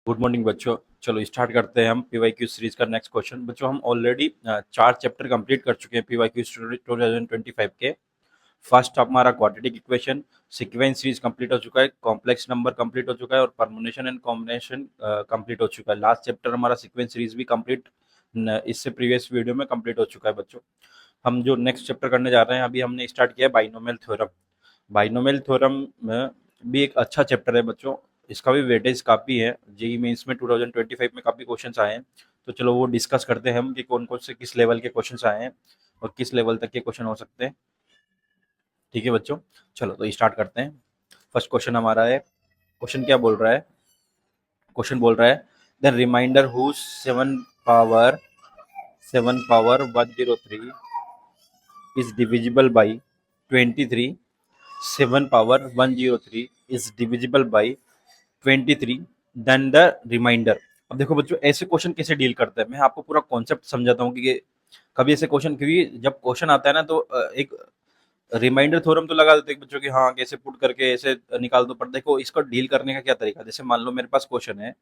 Good morning बच्चों। चलो start करते हैं हम पीवाईक्यू सीरीज का नेक्स्ट क्वेश्चन। बच्चों हम ऑलरेडी 4 चैप्टर कंप्लीट कर चुके हैं पीवाईक्यू 2025 के। फर्स्ट हमारा quadratic equation sequence series complete हो चुका है, कॉम्प्लेक्स नंबर कंप्लीट हो चुका है और परमुटेशन एंड कॉम्बिनेशन कंप्लीट हो चुका है। लास्ट चैप्टर हमारा सीक्वेंस सीरीज भी कंप्लीट इससे प्रीवियस वीडियो में कंप्लीट हो चुका है बच्चों। हम जो नेक्स्ट चैप्टर करने जा रहे हैं, अभी हमने स्टार्ट किया है बाइनोमियल थ्योरम। बाइनोमियल थ्योरम में भी एक अच्छा चैप्टर है बच्चों, इसका भी वेटेज काफ़ी है। जेई मेंस में 2025 में काफ़ी क्वेश्चंस आए हैं, तो चलो वो डिस्कस करते हैं हम कि कौन कौन से किस लेवल के क्वेश्चंस आए हैं और किस लेवल तक के क्वेश्चन हो सकते हैं। ठीक है बच्चों, चलो तो स्टार्ट करते हैं। फर्स्ट क्वेश्चन हमारा है, क्वेश्चन क्या बोल रहा है? क्वेश्चन बोल रहा है the remainder who power 7 power 103 is divisible by 23, 7 power 103 is divisible by 23, then the remainder. अब देखो बच्चों, ऐसे क्वेश्चन कैसे डील करते हैं, मैं आपको पूरा कॉन्सेप्ट समझाता हूँ कि कभी ऐसे क्वेश्चन, क्योंकि जब क्वेश्चन आता है ना तो एक रिमाइंडर थ्योरम तो लगा देते हैं बच्चों कि हाँ कैसे पुट करके ऐसे निकाल दो, पर देखो इसको डील करने का क्या तरीका। जैसे मान लो मेरे पास क्वेश्चन है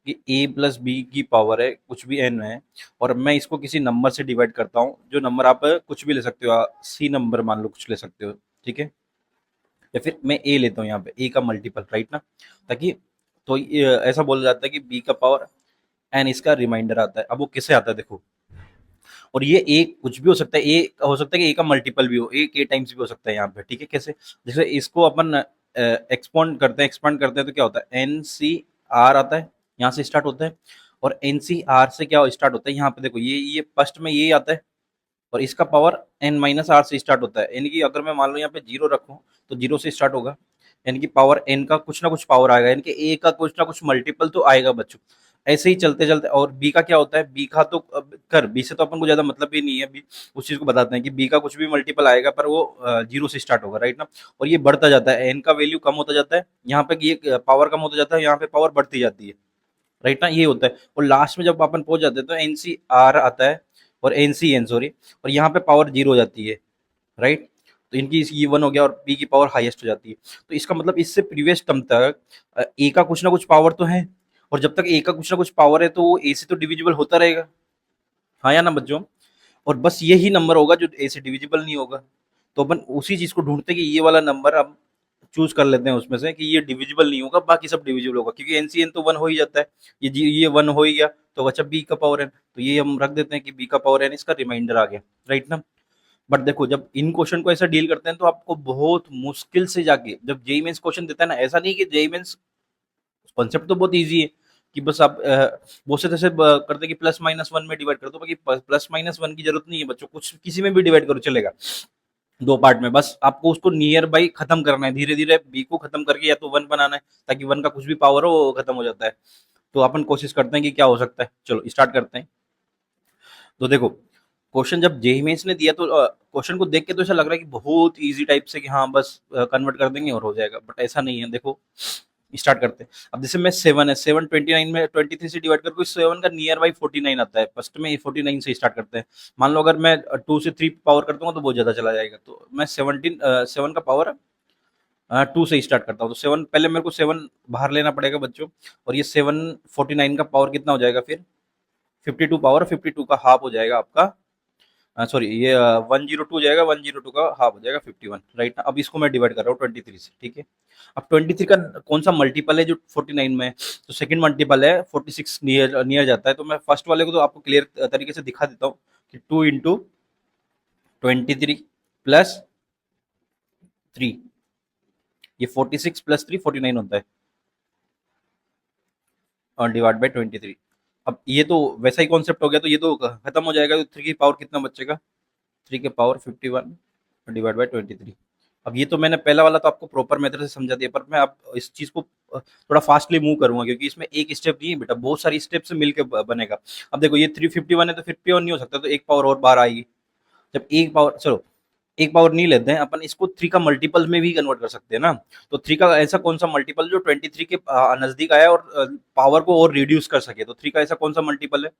कि a प्लस बी की पावर है कुछ भी n है, और मैं इसको किसी नंबर से डिवाइड करता हूँ। जो नंबर आप कुछ भी ले सकते हो, सी नंबर मान लो कुछ ले सकते हो, ठीक है। या फिर मैं ए लेता हूँ, यहाँ पे ए का मल्टीपल, राइट ना, ताकि तो ऐसा बोला जाता है कि बी का पावर एन इसका रिमाइंडर आता है। अब वो किससे आता है देखो, और ये ए कुछ भी हो सकता है, ए हो सकता है कि ए का मल्टीपल भी हो, ए के टाइम्स भी हो सकता है यहाँ पे, ठीक है। कैसे? जैसे इसको अपन एक्सपांड करते हैं तो क्या होता है, एन सी आर आता है, यहाँ से स्टार्ट होता है। और एन सी आर से क्या स्टार्ट होता है, यहाँ पे देखो ये फर्स्ट में ये आता है, और इसका पावर एन माइनस आर से स्टार्ट होता है। यानी कि अगर मैं मान लो यहाँ पे जीरो रखूँ तो जीरो से स्टार्ट होगा, यानी कि पावर एन का कुछ ना कुछ पावर आएगा, यानी कि ए का कुछ ना कुछ मल्टीपल तो आएगा बच्चों। ऐसे ही चलते चलते, और बी का क्या होता है, बी का तो कर बी से तो अपन को ज्यादा मतलब ही नहीं है। बी उस चीज को बताते हैं कि बी का कुछ भी मल्टीपल आएगा पर वो जीरो से स्टार्ट होगा, राइट ना। और ये बढ़ता जाता है, एन का वैल्यू कम होता जाता है, यहाँ पे ये पावर कम होता जाता है, यहाँ पे पावर बढ़ती जाती है, राइट ना, ये होता है। और लास्ट में जब अपन पहुंच जाते हैं तो एनसीआर आता है, और एनसीएन सॉरी, और यहाँ पे पावर जीरो हो जाती है, राइट। तो इनकी ये वन हो गया, और बी की पावर हाईएस्ट हो जाती है। तो इसका मतलब इससे प्रीवियस टर्म तक ए का कुछ ना कुछ पावर तो है, और जब तक ए का कुछ ना कुछ पावर है तो वो ए से तो डिविजिबल होता रहेगा, हाँ या ना बच्चों। और बस यही नंबर होगा जो ए से डिविजिबल नहीं होगा। तो अपन उसी चीज को ढूंढते हैं कि ये वाला नंबर अब चूज कर लेते हैं उसमें से कि ये डिविजिबल नहीं होगा, बाकी सब डिविजिबल होगा, क्योंकि एनसीएन तो वन हो ही जाता है। ये वन हो ही गया, तो बचा बी का पावर एन, तो ये हम रख देते हैं कि बी का पावर एन इसका रिमाइंडर आ गया, राइट ना। बट देखो, जब इन क्वेश्चन को ऐसा डील करते हैं तो आपको बहुत मुश्किल से जाके, जब जेई मेंस क्वेश्चन देता है ना, ऐसा नहीं कि जेई मेंस कॉन्सेप्ट तो बहुत ईजी है कि बस आप बहुत से जैसे करते कि प्लस माइनस वन में डिवाइड कर दो, बाकी प्लस माइनस वन की जरूरत नहीं है बच्चों, कुछ किसी में भी डिवाइड करो चलेगा, दो पार्ट में। बस आपको उसको नियर बाई खत्म करना है, धीरे धीरे बी को खत्म करके या तो वन बनाना है, ताकि वन का कुछ भी पावर हो वो खत्म हो जाता है। तो अपन कोशिश करते हैं कि क्या हो सकता है, चलो स्टार्ट करते हैं। तो देखो, क्वेश्चन जब जेई मेंस ने दिया तो क्वेश्चन को देख के तो ऐसा लग रहा है कि बहुत इजी टाइप से, कि हाँ बस कन्वर्ट कर देंगे और हो जाएगा, बट ऐसा नहीं है। देखो स्टार्ट करते हैं। अब जैसे मैं सेवन है, सेवन 29 में 23 से डिवाइड करके सेवन का नियर बाई 49 आता है, फर्स्ट में 49 से स्टार्ट करते हैं। मान लो अगर मैं टू से थ्री पावर करता हूँ तो बहुत ज्यादा चला जाएगा, तो मैं 7 का पावर टू से स्टार्ट करता हूँ। तो सेवन पहले मेरे को सेवन बाहर लेना पड़ेगा बच्चों, और ये 749 का पावर कितना हो जाएगा फिर, 52 पावर 52 का हाफ हो जाएगा आपका, सॉरी ये 102 हो जाएगा, 102 का हाफ हो जाएगा 51, राइट ना। अब इसको मैं डिवाइड कर रहा हूँ 23 से, ठीक है। अब 23 का कौन सा मल्टीपल है जो 49 में है, तो सेकंड मल्टीपल है 46 नियर नियर जाता है। तो मैं फर्स्ट वाले को तो आपको क्लियर तरीके से दिखा देता हूँ कि 2 इंटू 23 प्लस 3, ये 46 प्लस 3 49 होता है, और डिवाइड बाई 23। अब ये तो वैसा ही कॉन्सेप्ट हो गया, तो ये तो खत्म हो जाएगा, तो 3 की पावर कितना बचेगा, 3 के पावर 51 डिवाइड बाई 23। अब ये तो मैंने पहला वाला तो आपको प्रॉपर मेथड से समझा दिया, पर मैं अब इस चीज को थोड़ा फास्टली मूव करूंगा, क्योंकि इसमें एक स्टेप नहीं है बेटा, बहुत सारी स्टेप से मिलकर बनेगा। अब देखो ये 351 है तो 51 नहीं हो सकता, तो एक पावर और बाहर आएगी। जब एक पावर, चलो एक पावर नहीं लेते हैं अपन, इसको थ्री का मल्टीपल में भी कन्वर्ट कर सकते हैं ना। तो थ्री का ऐसा कौन सा मल्टीपल जो 23 के नजदीक आया और पावर को और रिड्यूस कर सके, तो थ्री का ऐसा कौन सा मल्टीपल है।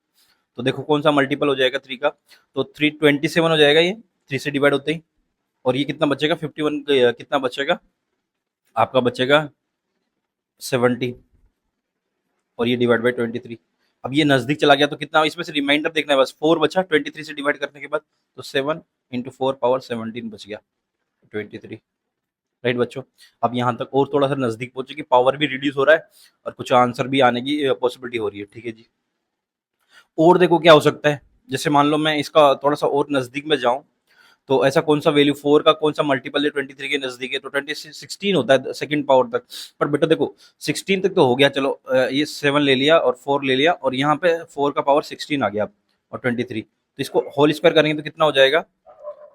तो देखो कौन सा मल्टीपल हो जाएगा थ्री का, तो 327 हो जाएगा, ये थ्री से डिवाइड होते ही। और ये कितना बचेगा 51, कितना बचेगा आपका, बचेगा 70, और ये डिवाइड बाई 23। अब ये नजदीक चला गया तो कितना, इसमें से रिमाइंडर देखना है बस, 4 बचा 23 से डिवाइड करने के बाद, तो 7 इंटू 4 पावर 17 बच गया 23। राइट बच्चों, अब यहाँ तक और थोड़ा सा नजदीक पहुंचे कि पावर भी रिड्यूस हो रहा है और कुछ आंसर भी आने की पॉसिबिलिटी हो रही है। ठीक है जी, और देखो क्या हो सकता है, जैसे मान लो मैं इसका थोड़ा सा और नजदीक में जाऊं, तो ऐसा कौन सा वैल्यू 4 का कौन सा मल्टीपल है 23 के नजदीक है, तो 16 होता है सेकंड पावर तक। पर बेटा देखो 16 तक तो हो गया, चलो ये 7 ले लिया और 4 ले लिया, और यहाँ पे 4 का पावर 16 आ गया और 23, तो इसको होल स्क्वायर करेंगे तो कितना हो जाएगा,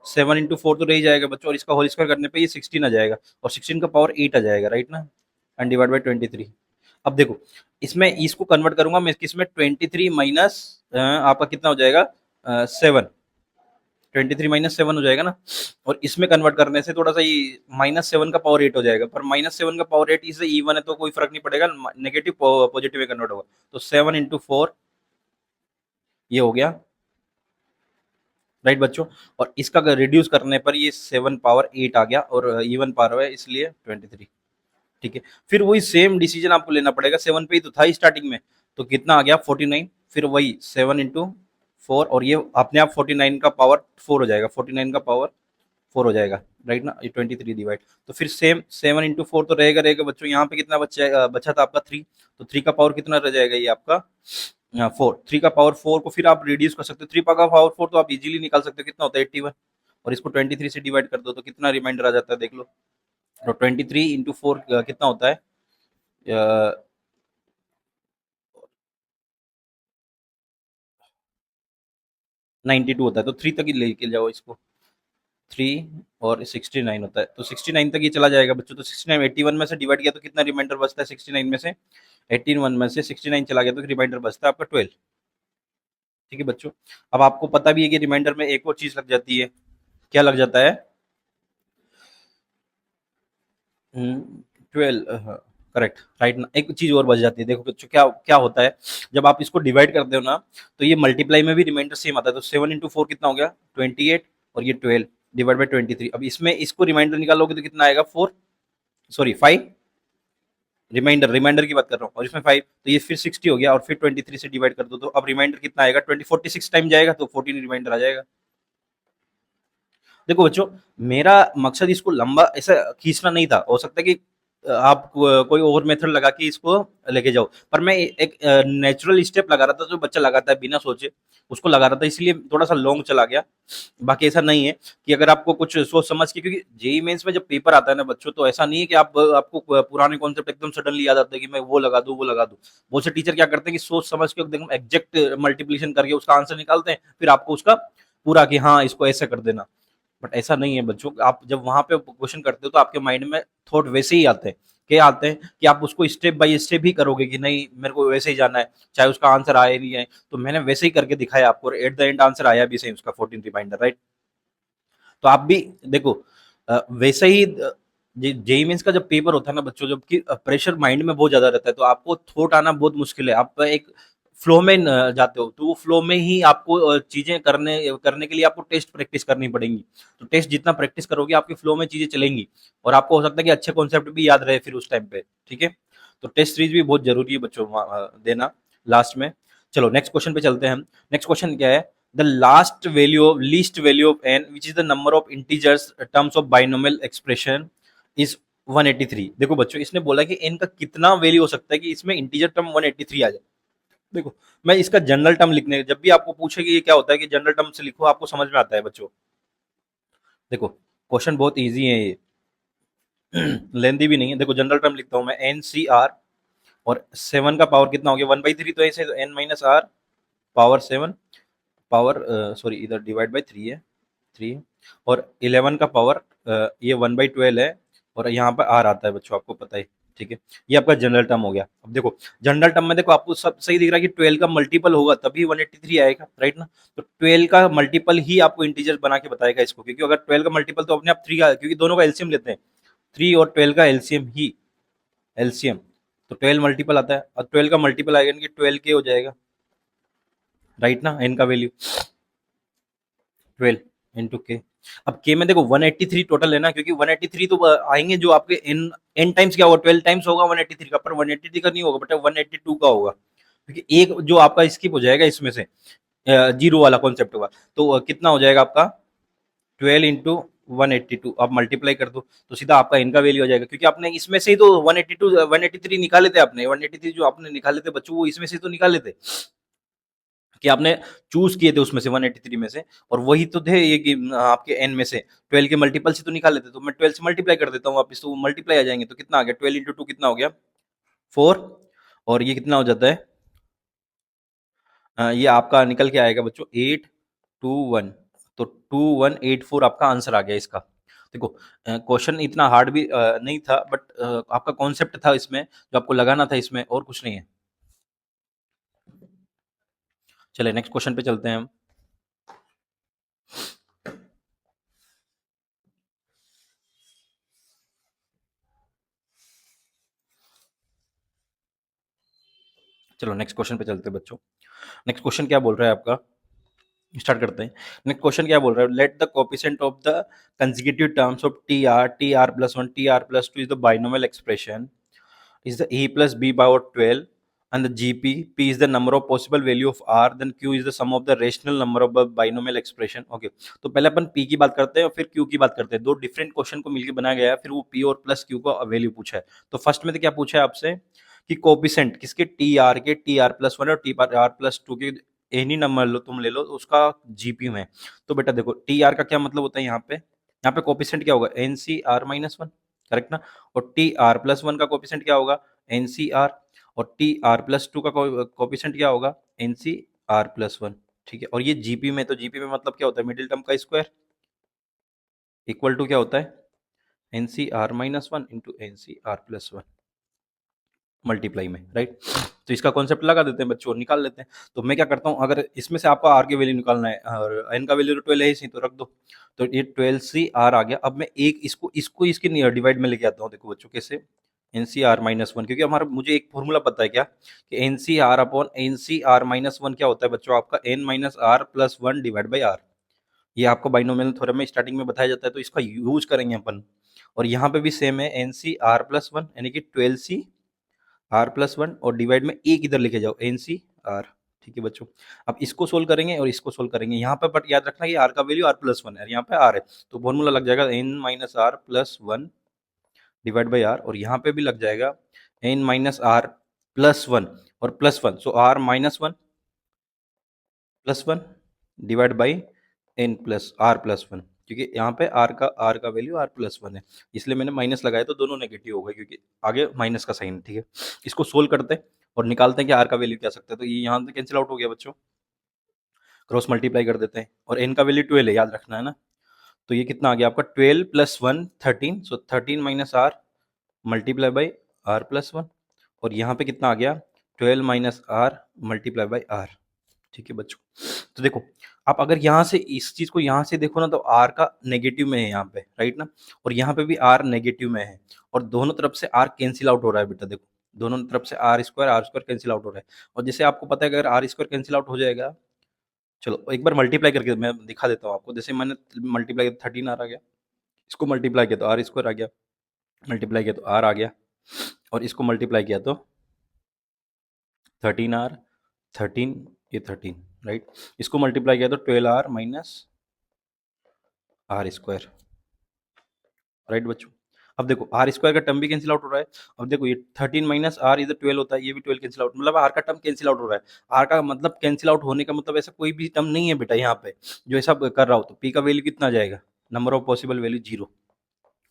7 इंटू 4 तो रह जाएगा बच्चों, और इसका होल स्क्वायर करने पे ये 16 आ जाएगा, और 16 का पावर 8 आ जाएगा, राइट ना, एंड डिवाइड बाई 23। अब देखो इसमें इसको कन्वर्ट करूंगा मैं, इसमें 23 माइनस आपका कितना हो जाएगा 7, 23 - 7 हो जाएगा ना, और इसमें कन्वर्ट करने से थोड़ा सा ये -7 का पावर 8 हो जाएगा, पर -7 का पावर 8 इससे इवन है तो कोई फर्क नहीं पड़ेगा, नेगेटिव पॉजिटिव में कन्वर्ट होगा, तो 7 इंटू 4 ये हो गया, राइट बच्चों, और इसका रिड्यूस करने पर ये 7 पावर 8 आ गया, और इवन पावर है इसलिए 23। ठीक है, फिर वही सेम डिसीजन आपको लेना पड़ेगा, 7 पे ही तो था स्टार्टिंग में, तो कितना आ गया 49, फिर वही 7 इंटू 4, और ये अपने आप 49 का पावर 4 हो जाएगा, 49 का पावर 4 हो जाएगा, राइट ना, ये 23 डिवाइड, तो फिर सेम 7 इंटू 4 तो रहेगा रहेगा बच्चों, यहाँ पे कितना बचा बचा था आपका 3, तो 3 का पावर कितना रह जाएगा ये आपका 4, 3 का पावर 4 को फिर आप रिड्यूस कर सकते हो, 3 का पावर 4 तो आप इजीली निकाल सकते हो, कितना होता है 81, और इसको 23 से डिवाइड कर दो तो कितना रिमाइंडर आ जाता है देख लो, तो 23 इंटू 4 कितना होता है 92 होता है, तो 3 तक ही लेके जाओ इसको, 3 और 69 होता है, तो 69 तक ये चला जाएगा बच्चों, तो 69 81 में से डिवाइड किया तो कितना रिमाइंडर बचता है 69 में से, 81 में से 69 चला गया तो रिमाइंडर बचता है आपका 12। ठीक है बच्चों, अब आपको पता भी है कि रिमाइंडर में एक और चीज लग जाती है, क्या लग जाता है 12, करेक्ट, राइट ना, एक चीज और बच जाती है, देखो बच्चों क्या क्या होता है, जब आप इसको डिवाइड करते हो ना, तो ये मल्टीप्लाई में भी रिमाइंडर सेम आता है, तो 7 इंटू 4 कितना हो गया 28, और ये 12 डिवाइड बाई 23, अब इसमें इसको रिमाइंडर निकालोगे तो कितना आएगा 4, सॉरी 5, रिमाइंडर रिमाइंडर की बात कर रहा हूँ, और इसमें 5, तो ये फिर 60 हो गया, और फिर 23 से डिवाइड कर दो, तो अब रिमाइंडर कितना आएगा 46 टाइम जाएगा, तो 14 रिमाइंडर आ जाएगा। देखो बच्चों, मेरा मकसद इसको लंबा ऐसा खींचना नहीं था, हो सकता है कि आप कोई और मेथड लगा के इसको लेके जाओ, पर मैं एक नेचुरल स्टेप लगा रहा था जो बच्चा लगाता है बिना सोचे, उसको लगा रहा था, इसलिए थोड़ा सा लॉन्ग चला गया। बाकी ऐसा नहीं है कि अगर आपको कुछ सोच समझ के, क्योंकि जेई मेंस में जब पेपर आता है ना बच्चों, तो ऐसा नहीं है कि आप आपको पुराने कॉन्सेप्ट एकदम सडनली याद आता है कि मैं वो लगा दूं वो लगा दूं। बहुत से टीचर क्या करते हैं कि सोच समझ के एकदम एग्जैक्ट मल्टीप्लिकेशन करके उसका आंसर निकालते हैं, फिर आपको उसका पूरा कि हाँ इसको ऐसे कर देना, बट ऐसा नहीं है बच्चों, आप जब वहां पे क्वेश्चन करते हो तो आपके माइंड में थॉट वैसे ही आते हैं, क्या आते हैं कि आप उसको स्टेप बाय स्टेप ही करोगे कि नहीं मेरे को वैसे ही जाना है, चाहे उसका आंसर आए नहीं आए, तो मैंने वैसे ही करके दिखाया आपको, एट द एंड आंसर आया भी सही उसका 14 रिमाइंडर, राइट। तो आप भी देखो वैसे ही जेई मेंस का जब पेपर होता है ना बच्चों, जबकि प्रेशर माइंड में बहुत ज्यादा रहता है, तो आपको थॉट आना बहुत मुश्किल है, आप एक फ्लो में जाते हो, तो वो फ्लो में ही आपको चीजें करने करने के लिए आपको टेस्ट प्रैक्टिस करनी पड़ेंगी, तो टेस्ट जितना प्रैक्टिस करोगे आपके फ्लो में चीजें चलेंगी, और आपको हो सकता है कि अच्छे कॉन्सेप्ट भी याद रहे फिर उस टाइम पे। ठीक है, तो टेस्ट सीरीज भी बहुत जरूरी है बच्चों देना लास्ट में। चलो नेक्स्ट क्वेश्चन पे चलते हैं हम। नेक्स्ट क्वेश्चन क्या है, the last value of least value of n which is the number of integers terms of binomial expression is 183। देखो बच्चों इसने बोला कि n का कितना वैल्यू हो सकता है कि इसमें इंटीजर टर्म 183 आ जाए। देखो मैं इसका जनरल टर्म लिखने, जब भी आपको पूछे कि ये क्या होता है कि जनरल टर्म से लिखो, आपको समझ में आता है बच्चों। देखो क्वेश्चन बहुत इजी है ये, लेंदी भी नहीं है। देखो जनरल टर्म लिखता हूं मैं, एन सी आर, और 7 का पावर कितना हो गया 1/3, तो ऐसे N minus R power 7 power, sorry इधर डिवाइड बाई 3 है, 3, और 11 का पावर ये 1/12 है, और यहाँ पर आर आता है बच्चों आपको पता है। ठीक है, ये आपका जनरल टर्म हो गया। अब देखो जनरल टर्म में देखो आपको सब सही दिख रहा है कि 12 का मल्टीपल होगा तभी 183 आएगा, राइट ना, तो 12 का मल्टीपल ही आपको इंटीजर बना के बताएगा इसको, क्योंकि अगर 12 का मल्टीपल तो अपने आप 3 का, क्योंकि दोनों का एलसीएम लेते हैं, 3 और 12 का एलसीएम ही, एलसीएम, तो 12 मल्टीपल आता है, और 12 का मल्टीपल आएगा कि 12 के हो जाएगा, राइट ना, एन का वैल्यू 12 इंटू के, अब के में देखो 183 टोटल है ना, क्योंकि 183 तो आएंगे जो आपके एन एन टाइम्स क्या होगा, 12 टाइम्स होगा 183 का, पर 183 का नहीं होगा बेटा, 182 का होगा, क्योंकि एक जो आपका स्किप हो जाएगा इसमें से, जीरो वाला कॉन्सेप्ट हुआ, तो कितना हो जाएगा आपका 12 इंटू 182, आप मल्टीप्लाई कर दो तो सीधा आपका इनका वैल्यू आ जाएगा, क्योंकि आपने इसमें से ही तो 182 183 निकाले थे, आपने 183 जो आपने निकाले थे बच्चों, वो इसमें से तो निकाले थे कि आपने चूज किए थे उसमें से 183 में से, और वही तो थे ये कि आपके एन में से 12 के मल्टीपल से तो निकाले थे, तो मैं 12 से मल्टीप्लाई कर देता हूँ वापिस, तो मल्टीप्लाई आ जाएंगे, तो कितना आ गया 12 इंटू 2 कितना हो गया 4, और ये कितना हो जाता है, ये आपका निकल के आएगा बच्चों 821, तो 2184 आपका आंसर आ गया इसका। देखो क्वेश्चन इतना हार्ड भी नहीं था, बट आपका कॉन्सेप्ट था इसमें जो आपको लगाना था इसमें, और कुछ नहीं है। चलिए नेक्स्ट क्वेश्चन पे चलते हैं हम। चलो नेक्स्ट क्वेश्चन पे चलते हैं बच्चों। नेक्स्ट क्वेश्चन क्या बोल रहा है आपका, स्टार्ट करते हैं। नेक्स्ट क्वेश्चन क्या बोल रहा है, let the coefficient of the consecutive terms of T R plus one T R plus two is the binomial expression is the a plus b power 12 and the gp p is the number of possible value of r then q is the sum of the rational number of the binomial expression okay, तो पहले अपन p की बात करते हैं और फिर q की बात करते हैं। दो डिफरेंट क्वेश्चन को मिलकर बनाया गया है, फिर वो p और प्लस q का वैल्यू पूछा है। तो फर्स्ट में तो क्या पूछा है आपसे कि कोपिसेंट किसके, टी आर के, टी आर प्लस वन और टी आर प्लस टू के, एनी नंबर लो तुम ले लो उसका जीपी में। तो बेटा देखो टी आर का क्या मतलब होता है, यहाँ पे कोपिसेंट क्या होगा, N C R minus one, correct ना। और टी आर प्लस वन का कोपिसेंट क्या होगा, एन सी आर, और टी आर प्लस टू का कोपिसेंट क्या होगा, N C R plus one. ठीक है, और ये जीपी में, तो जीपी में मतलब क्या होता है, मिडिल टर्म का स्क्वायर इक्वल टू क्या होता है, N C R minus one into N C R plus one multiply में, राइट। तो इसका कॉन्सेप्ट लगा देते हैं बच्चों और निकाल लेते हैं। तो मैं क्या करता हूँ, अगर इसमें से आपको आर की वैल्यू निकालना है और एन का वैल्यू तो 12 है ही, तो रख दो, तो ये 12 सी आर आ गया। अब मैं एक इसको इसको इसके डिवाइड में लेके आता हूँ, देखो बच्चों कैसे, N C R minus one, क्योंकि हमारा मुझे एक फॉर्मूला पता है क्या, कि N C R upon N C R minus one क्या होता है बच्चों, आपका N minus R plus one divide by R. ये आपको बाइनोमियल थ्योरम में स्टार्टिंग में बताया जाता है, तो इसका यूज करेंगे अपन। और यहाँ पे भी सेम है, N C R plus one यानी कि 12 सी आर प्लस वन, और डिवाइड में एक इधर लेके जाओ, एन सी आर। ठीक है बच्चों, अब इसको सोल्व करेंगे और इसको सोल्व करेंगे। यहाँ पे बट याद रखना कि आर का वैल्यू आर प्लस वन है, यहाँ पे आर है, तो फॉर्मूला लग जाएगा N minus R plus one divide by R, और यहाँ पे भी लग जाएगा N minus R plus one और plus one, so R minus one plus one divide by N plus R plus one, क्योंकि यहाँ पे आर का वैल्यू आर प्लस वन है, इसलिए मैंने माइनस लगाया, तो दोनों नेगेटिव हो गए क्योंकि आगे माइनस का साइन है। ठीक है, इसको सोल्व करते हैं और निकालते हैं कि आर का वैल्यू क्या सकता है। तो ये यहाँ से कैंसिल आउट हो गया बच्चों, क्रॉस मल्टीप्लाई कर देते हैं, और एन का वैल्यू 12 है, याद रखना है ना। तो ये कितना आ गया आपका 12 plus one 13, so 13 minus R multiply by R plus one, और यहाँ पे कितना आ गया 12 minus R multiply by R. ठीक है बच्चों, तो देखो आप अगर यहाँ से इस चीज को यहाँ से देखो ना, तो आर का नेगेटिव में है यहाँ पे, राइट ना, और यहाँ पे भी आर नेगेटिव में है, और दोनों तरफ से आर कैंसिल आउट हो रहा है बेटा, देखो दोनों तरफ से आर स्क्वायर कैंसिल आउट हो रहा है। और जैसे आपको पता है कि अगर आर स्क्वायर कैंसिल आउट हो जाएगा, चलो एक बार मल्टीप्लाई करके मैं दिखा देता हूँ आपको। जैसे मैंने मल्टीप्लाई किया 13 आर आ गया, इसको मल्टीप्लाई किया तो आर स्क्वायर आ गया, मल्टीप्लाई किया तो आर आ गया, और इसको मल्टीप्लाई किया तो 13 आर 13, ये 13, राइट। इसको मल्टीप्लाई किया तो 12 R minus R square, right बच्चों। अब देखो आर स्क्वायर का टर्म भी कैंसिल आउट हो रहा है। अब देखो ये 13 माइनस आर इधर 12 होता है, ये भी 12 कैंसिल आउट, मतलब आर का टर्म कैंसिल आउट हो रहा है। आर का मतलब कैंसिल आउट होने का मतलब ऐसा कोई भी टर्म नहीं है बेटा यहाँ पे जो ऐसा कर रहा हो। तो पी का वैल्यू कितना आ जाएगा, number of possible value 0,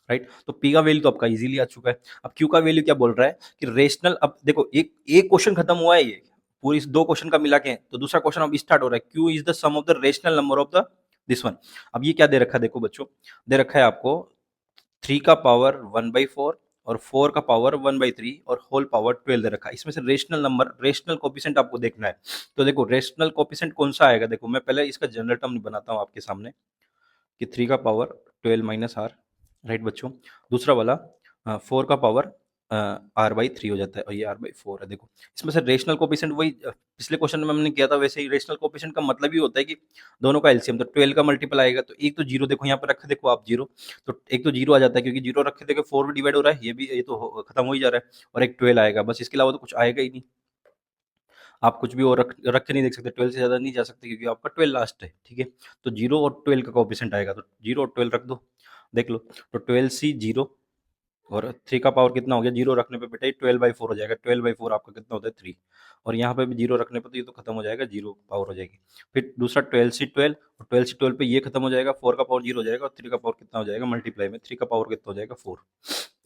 right. तो पी का वैल्यू तो आपका इजीली आ चुका है। अब क्यू का वैल्यू क्या बोल रहा है कि रेशनल, अब देखो एक एक क्वेश्चन खत्म हुआ है, ये पूरी इस दो क्वेश्चन का मिला के, तो दूसरा क्वेश्चन अब स्टार्ट हो रहा है, Q is the sum of the rational number of the this one. अब ये क्या दे रखा है, देखो बच्चों दे रखा है आपको 3 का पावर 1/4 और 4 का पावर 1/3 और होल पावर 12 दे रखा है। इसमें से रेशनल नंबर, रेशनल कोफिशिएंट आपको देखना है। तो देखो रेशनल कोफिशिएंट कौन सा आएगा, देखो मैं पहले इसका जनरल टर्म बनाता हूँ आपके सामने कि 3 का पावर 12 माइनस आर, राइट बच्चों। दूसरा वाला 4 का पावर आर बाई थ्री हो जाता है और ये आर बाई फोर है। देखो इसमें से रेशनल कोफिशिएंट वही पिछले क्वेश्चन में हमने किया था वैसे ही। रेशनल कोफिशिएंट का मतलब ही होता है कि दोनों का एलसीएम, तो 12 का मल्टीपल आएगा तो एक तो जीरो, देखो यहाँ पे रखे, देखो आप जीरो, तो एक तो जीरो आ जाता है क्योंकि जीरो रखे, देखो फोर में डिवाइड हो रहा है, ये भी, ये तो खत्म हो ही जा रहा है, और एक 12 आएगा, बस इसके अलावा तो कुछ आएगा ही नहीं। आप कुछ भी और रख के नहीं देख सकते, 12 से ज़्यादा नहीं जा सकते क्योंकि आपका 12 लास्ट है, ठीक है। तो 0 और 12 का कोएफिशिएंट आएगा, तो 0 और 12 रख दो, देख लो। तो 12c 0 और 3 का पावर कितना हो गया, 0 रखने पे बेटा ये 12/4 हो जाएगा, 12/4 आपका कितना होता है 3, और यहाँ पे भी 0 रखने पे तो ये तो खत्म हो जाएगा, 0 पावर हो जाएगी। फिर दूसरा 12c 12, और 12c 12 पे ये खत्म हो जाएगा, 4 का पावर 0 हो जाएगा, और 3 का पावर कितना हो जाएगा मल्टीप्लाई में, 3 का पावर कितना हो जाएगा 4।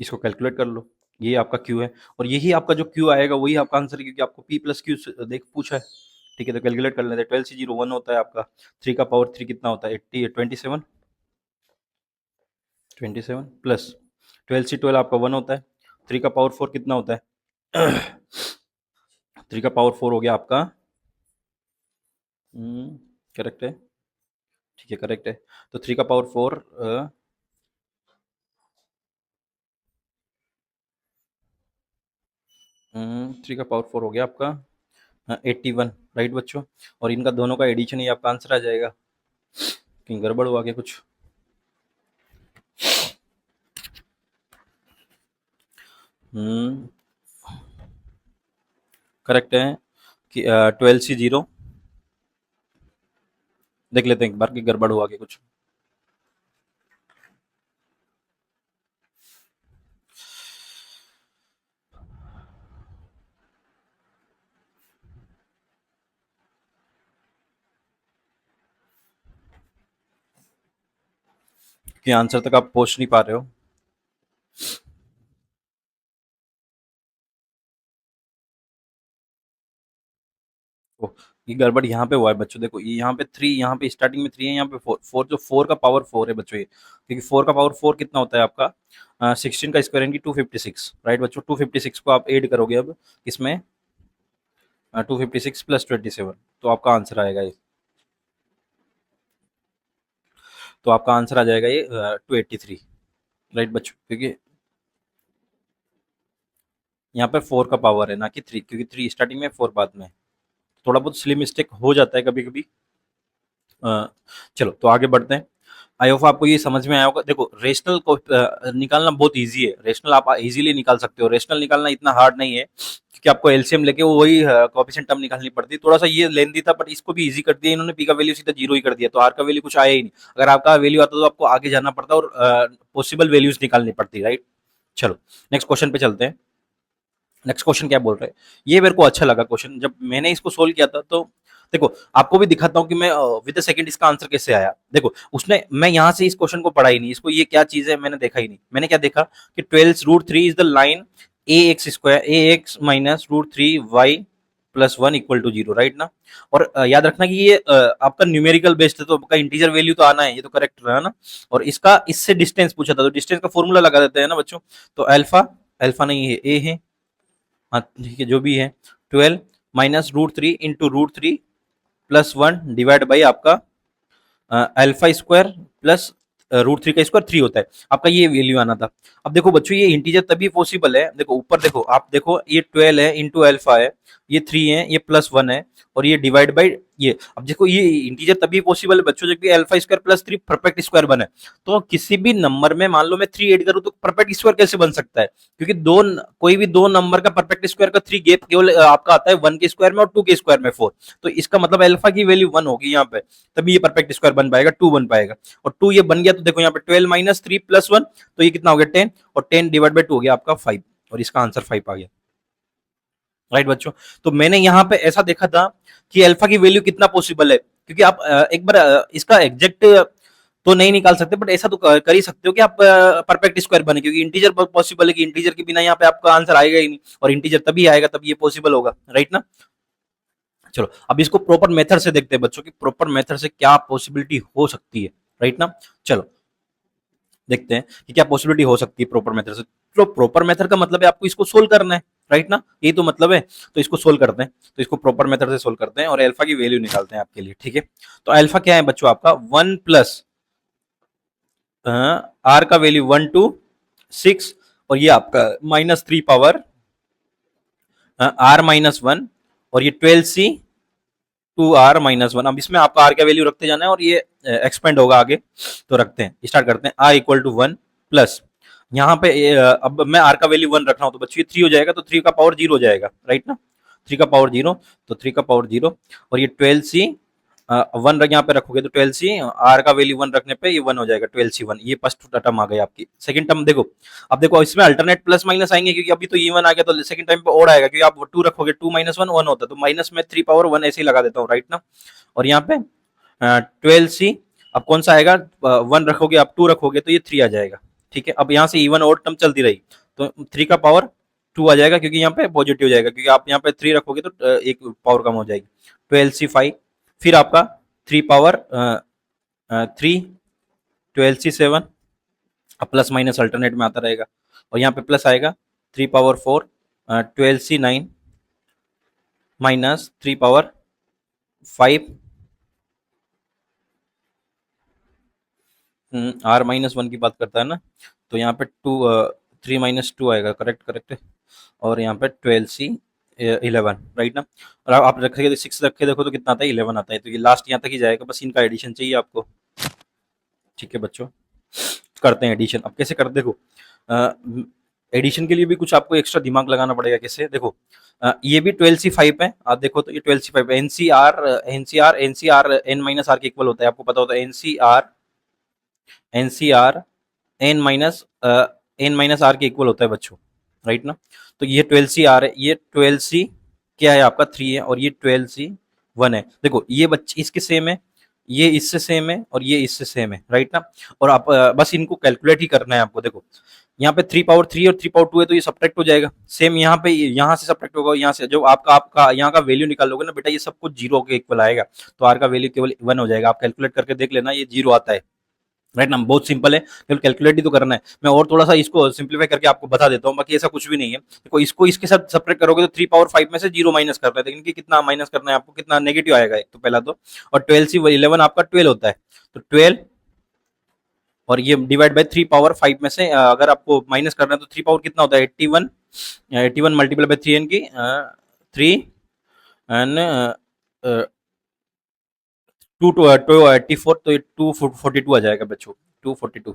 इसको कैलकुलेट कर लो, ये आपका क्यू है, और यही आपका जो क्यू आएगा वही आपका आंसर है, क्योंकि आपको पी प्लस क्यू देख पूछा है, ठीक है। तो कैलकुलेट कर लेते हैं, 12c 0 1 होता है आपका, 3 का पावर 3 कितना होता है 80, 27 प्लस 12c 12 आपका 1 होता है, 3 का पावर 4 कितना होता है 3 का पावर 4 हो गया आपका, करेक्ट है, ठीक है करेक्ट है। तो 3 का पावर 4, 3 का पावर 4 हो गया आपका 81, राइट बच्चों। और इनका दोनों का एडिशन ही आपका आंसर आ जाएगा, कहीं गड़बड़ हुआ क्या कुछ। करेक्ट है कि 12c 0, देख लेते हैं एक बार कि गड़बड़ हुआ क्या कुछ। कि आंसर तक आप पहुंच नहीं पा रहे हो। ओ, ये गड़बड़ यहाँ पे हुआ है बच्चों, देखो ये यहाँ पे 3, यहाँ पे स्टार्टिंग में 3 है, यहाँ पे 4, 4 जो 4 का पावर 4 है बच्चों ये, क्योंकि 4 का पावर 4 कितना होता है आपका 16 का स्क्वायर यानी कि 256, राइट बच्चों। 256 को आप ऐड करोगे अब इसमें, 256 प्लस 27, तो आपका आंसर आएगा ये, तो आपका आंसर आ जाएगा ये 283, राइट बच्चों, क्योंकि यहाँ पे 4 का पावर है ना कि 3, क्योंकि 3 स्टार्टिंग में 4 बाद में, थोड़ा बहुत स्लिप मिस्टेक हो जाता है कभी कभी। चलो तो आगे बढ़ते हैं। आई होप आपको ये समझ में आया होगा। देखो रेशनल को निकालना बहुत इजी है, रेशनल आप इजीली निकाल सकते हो, रेशनल निकालना इतना हार्ड नहीं है, क्योंकि आपको एलसीएम लेके वो वही कोएफिशिएंट टर्म निकालनी पड़ती है। थोड़ा सा ये लेंदी था, बट इसको भी इजी कर दिया इन्होंने, पी का वैल्यू सीधा 0 ही कर दिया, तो आर का वैल्यू कुछ आया ही नहीं। अगर आपका वैल्यू आता तो आपको आगे जाना पड़ता और पॉसिबल वैल्यूज निकालनी पड़ती, राइट। चलो नेक्स्ट क्वेश्चन पे चलते हैं। नेक्स्ट क्वेश्चन क्या बोल रहे हैं, ये मेरे को अच्छा लगा क्वेश्चन, जब मैंने इसको सोल्व किया था तो देखो आपको भी दिखाता हूँ कि मैं विद सेकंड इसका आंसर कैसे आया। देखो उसने, मैं यहाँ से इस क्वेश्चन को पढ़ा ही नहीं, इसको ये क्या चीज है मैंने देखा ही नहीं। मैंने क्या देखा कि 12√3 is the line A X square A X minus √3y plus 1 equal to 0, right ना। और याद रखना कि ये आपका न्यूमेरिकल बेस्ड है, तो आपका इंटीजर वैल्यू तो आना है, ये तो करेक्ट रहा ना। और इसका इससे डिस्टेंस पूछा था, तो डिस्टेंस का फॉर्मूला लगा देते हैं ना बच्चों। तो अल्फा, अल्फा नहीं है ए है, हाँ ठीक है जो भी है, 12 minus √3 into √3 plus 1 divide by आपका अल्फा स्क्वायर प्लस √3 का स्क्वायर 3 होता है, आपका ये वैल्यू आना था। अब देखो बच्चों ये इंटीजर तभी पॉसिबल है, देखो ऊपर देखो, आप देखो ये 12 है इंटू अल्फा है, ये 3 है, ये प्लस 1 है, और ये डिवाइड बाई ये। अब देखो ये इंटीजर तभी पॉसिबल है बच्चों जब भी alpha square plus 3 perfect square बने। तो किसी भी नंबर में मान लो मैं 3 ऐड करूं तो परफेक्ट स्क्वायर कैसे बन सकता है, क्योंकि कोई भी दो नंबर का परफेक्ट स्क्वायर का 3 गैप केवल आपका आता है 1 के स्क्वायर में और 2 के स्क्वायर में 4। तो इसका मतलब अल्फा की वैल्यू 1 होगी यहाँ पे, तभी ये परफेक्ट स्क्वायर बन पाएगा, 2 बन पाएगा। और 2 ये बन गया तो देखो यहाँ पे 12 माइनस 3 प्लस 1, तो ये कितना हो गया 10, और 10 डिवाइड बाई 2 हो गया आपका 5, और इसका आंसर 5 आ गया, राइट बच्चों। तो मैंने यहाँ पे ऐसा देखा था कि अल्फा की वैल्यू कितना पॉसिबल है, क्योंकि आप एक बार इसका एग्जैक्ट तो नहीं निकाल सकते, बट ऐसा तो कर ही सकते हो कि आप परफेक्ट स्क्वायर बने, क्योंकि इंटीजर पॉसिबल है कि इंटीजर के बिना यहाँ पे आपका आंसर आएगा ही नहीं, और इंटीजर तभी आएगा तब ये पॉसिबल होगा, राइट ना। चलो अब इसको प्रॉपर मेथड से देखते हैं बच्चों की, प्रॉपर मेथड से क्या पॉसिबिलिटी हो सकती है, राइट ना। चलो देखते हैं कि क्या पॉसिबिलिटी हो सकती है प्रॉपर मेथड से। तो प्रॉपर मेथड का मतलब है आपको इसको सोल्व करना है, राइट ना, यही तो मतलब है। तो इसको सोल्व करते हैं, तो इसको प्रॉपर मेथड से सोल्व करते हैं और अल्फा की वैल्यू निकालते हैं आपके लिए, ठीक है। तो अल्फा क्या है बच्चों आपका 1 प्लस आर का वैल्यू 1 to 6, और ये आपका -3 पावर r-1 और ये 12c 2r-1। अब इसमें आपका r का वैल्यू रखते जाना है और ये एक्सपेंड होगा आगे, तो रखते हैं, स्टार्ट करते हैं। r इक्वल टू 1 प्लस यहाँ पे अब मैं r का वैल्यू 1 रख रहा हूँ, तो बच्चों ये 3 हो जाएगा, तो 3 का पावर 0 हो जाएगा, राइट ना, 3 का पावर 0, तो 3 का पावर 0 और ये 12c 1 यहाँ पे रखोगे तो 12c r का वैल्यू 1 रखने पे ये 1 हो जाएगा, 12c1। ये फर्स्ट टर्म आ गई आपकी। सेकंड टर्म देखो, अब देखो इसमें अल्टरनेट प्लस माइनस आएंगे, क्योंकि अभी तो इवन आ गया, तो सेकंड टाइम पे और आएगा, क्योंकि आप 2 रखोगे, 2 - 1 1 होता है, तो माइनस में 3 पावर 1 ऐसे ही लगा देता हूँ, राइट ना। और यहाँ पे 12c, अब कौन सा आएगा, 1 रखोगे आप, 2 रखोगे तो ये 3 आ जाएगा, ठीक है। अब यहाँ से इवन और टर्म चलती रही, तो 3 का पावर 2 आ जाएगा, क्योंकि यहाँ पे पॉजिटिव जाएगा, क्योंकि आप यहाँ पे 3 रखोगे तो एक पावर कम हो जाएगी, 12c5, फिर आपका 3 पावर 3, 12c7, अब प्लस माइनस अल्टरनेट में आता रहेगा, और यहाँ पे प्लस आएगा 3 power 4 12c9 minus 3 power 5 r-1 की बात करता है ना, तो यहाँ पे 3 - 2 आएगा, करेक्ट करेक्ट है, और यहाँ पे 12c11, राइट ना। और आप रखेंगे 6 रखे देखो तो कितना आता है, 11 आता है, तो ये लास्ट यहाँ तक ही जाएगा, बस इनका एडिशन चाहिए आपको, ठीक है बच्चों। करते हैं एडिशन। अब कैसे करते, देखो एडिशन के लिए भी कुछ आपको एक्स्ट्रा दिमाग लगाना पड़ेगा। कैसे, देखो ये भी 12c5 है, आप देखो तो ये 12c5 है, एनसीआर n-r के इक्वल होता है, आपको पता होता है, एनसीआर n-r के इक्वल होता है बच्चों, राइट ना। तो ये 12c है, ये 12c क्या है आपका 3 है, और ये 12c1 है। देखो ये बच्चे इसके सेम है, ये इससे सेम है, और ये इससे सेम है, राइट ना। और आप बस इनको कैलकुलेट ही करना है आपको। देखो यहाँ पे 3 पावर 3 और 3 पावर 2 है, तो ये सब्ट्रैक्ट हो जाएगा। सेम यहाँ पे, यहाँ से सब्ट्रैक्ट होगा, यहाँ से जो आपका आपका यहाँ का वैल्यू निकालोगे ना बेटा, ये सब कुछ जीरो के इक्वल आएगा, तो आर का वैल्यू केवल 1 हो जाएगा। आप कैलकुलेट करके देख लेना, ये 0 आता है, राइट ना। बहुत सिंपल है, केवल कैलकुलेट ही तो करना है। मैं और थोड़ा सा इसको सिंप्लीफाई करके आपको बता देता हूँ, बाकी ऐसा कुछ भी नहीं है। देखो इसको इसके साथ सब्ट्रैक्ट करोगे तो 3 पावर 5 में से 0 माइनस करना है, लेकिन कितना माइनस करना है आपको, कितना नेगेटिव आएगा एक तो पहला तो, और 12c11 आपका 12 होता है, तो 12 और ये डिवाइड बाय 3 पावर 5 में से अगर आपको माइनस करना है तो 3 पावर कितना होता है, 81, 81 मल्टीप्लाई बाय 3 की 3 एंड 284, तो ये 242 आ जाएगा बच्चों, 242।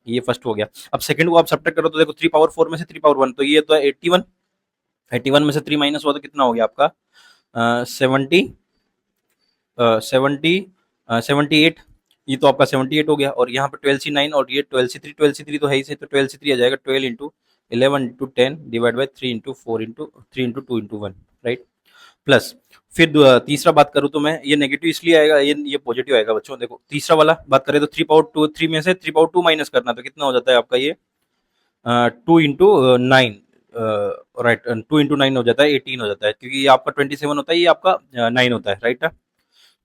ये फर्स्ट हो गया। अब सेकंड को आप सब्ट्रैक्ट करो तो देखो 3 पावर 4 में से 3 पावर 1, तो ये तो है 81, 81 में से 3 माइनस हुआ तो कितना हो गया आपका 70, 78, ये तो आपका 78 हो गया। और यहाँ पे 12c9 और ये 12c3, 12c3 तो है ही से, तो 12c3 आ जाएगा 12 into 11 into 10 divide by 3 into 4 into 3 into 2 into 1, right. Plus फिर तीसरा बात करूँ तो मैं, ये नेगेटिव इसलिए आएगा, ये पॉजिटिव आएगा बच्चों। देखो तीसरा वाला बात करें तो 3 पावर 2, 3 में से 3 पावर 2 माइनस करना, तो कितना हो जाता है आपका ये 2 इंटू 9, राइट, 2 इंटू 9 हो जाता है 18 हो जाता है, क्योंकि ये आपका 27 होता है, ये आपका 9 होता है, राइट।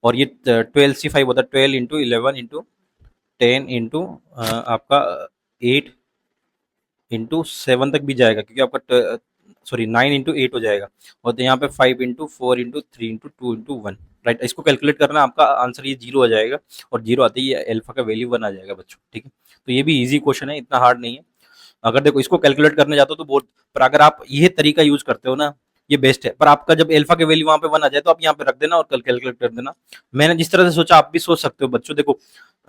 और ये 12c5 होता है, 12 इंटू 11 इंटू 10 इंटू आपका 8 इंटू 7 तक भी जाएगा, क्योंकि आपका सॉरी 9 इंटू 8 हो जाएगा। और तो यहाँ पे 5 into 4 into 3 into 2 into 1, right. इसको कैलकुलेट करना, आपका आंसर ये 0 आ जाएगा, और 0 आते ही अल्फा का वैल्यू 1 आ जाएगा बच्चों, ठीक है। तो ये भी इजी क्वेश्चन है, इतना हार्ड नहीं है। अगर देखो इसको कैलकुलेट करने जाते हो तो बहुत, पर अगर आप ये तरीका यूज करते हो ना, ये बेस्ट है। पर आपका जब अल्फा के वैल्यू वहां पे 1 आ जाए तो आप यहाँ पे रख देना और कल कैलकुलेट कर देना। मैंने जिस तरह से सोचा आप भी सोच सकते हो बच्चों। देखो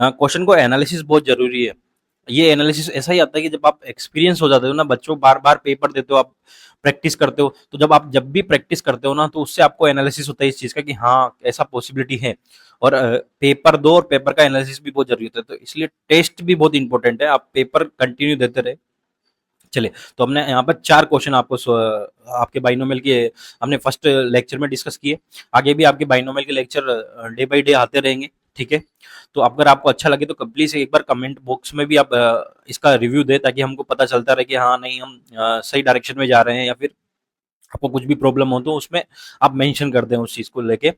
क्वेश्चन को एनालिसिस बहुत जरूरी है। ये एनालिसिस ऐसा ही आता है कि जब आप एक्सपीरियंस हो जाते हो ना बच्चों, बार बार पेपर देते हो आप, प्रैक्टिस करते हो, तो जब भी प्रैक्टिस करते हो ना, तो उससे आपको एनालिसिस होता है इस चीज का कि हाँ ऐसा पॉसिबिलिटी है। और पेपर दो, और पेपर का एनालिसिस भी बहुत जरूरी होता है, तो इसलिए टेस्ट भी बहुत इंपॉर्टेंट है। आप पेपर कंटिन्यू देते रहे। चलिए, तो हमने यहाँ पर 4 क्वेश्चन आपको आपके बाइनोमियल के हमने फर्स्ट लेक्चर में डिस्कस किए। आगे भी आपके बाइनोमियल के लेक्चर डे बाय डे आते रहेंगे, ठीक है। तो अगर आपको अच्छा लगे तो प्लीज एक बार कमेंट बॉक्स में भी आप इसका रिव्यू दें, ताकि हमको पता चलता रहे कि हाँ नहीं हम सही डायरेक्शन में जा रहे हैं, या फिर आपको कुछ भी प्रॉब्लम हो तो उसमें आप मेंशन कर दें उस चीज़ को लेके।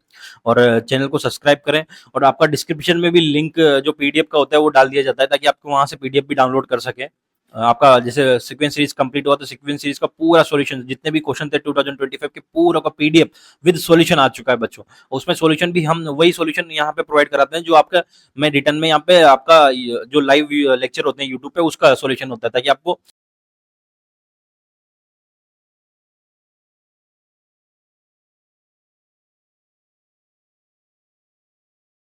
और चैनल को सब्सक्राइब करें, और आपका डिस्क्रिप्शन में भी लिंक जो पीडीएफ का होता है वो डाल दिया जाता है, ताकि आपको वहाँ से पीडीएफ भी डाउनलोड कर सकें। आपका जैसे सीक्वेंस सीरीज कंप्लीट हुआ तो सीक्वेंस सीरीज का पूरा सॉल्यूशन जितने भी क्वेश्चन थे 2025 के पूरा का पीडीएफ विद सॉल्यूशन आ चुका है बच्चों। उसमें सॉल्यूशन भी हम वही सॉल्यूशन यहाँ पे प्रोवाइड कराते हैं जो आपका मैं रिटर्न में यहाँ पे आपका जो लाइव लेक्चर होते हैं यूट्यूब पे उसका सॉल्यूशन होता है ताकि आपको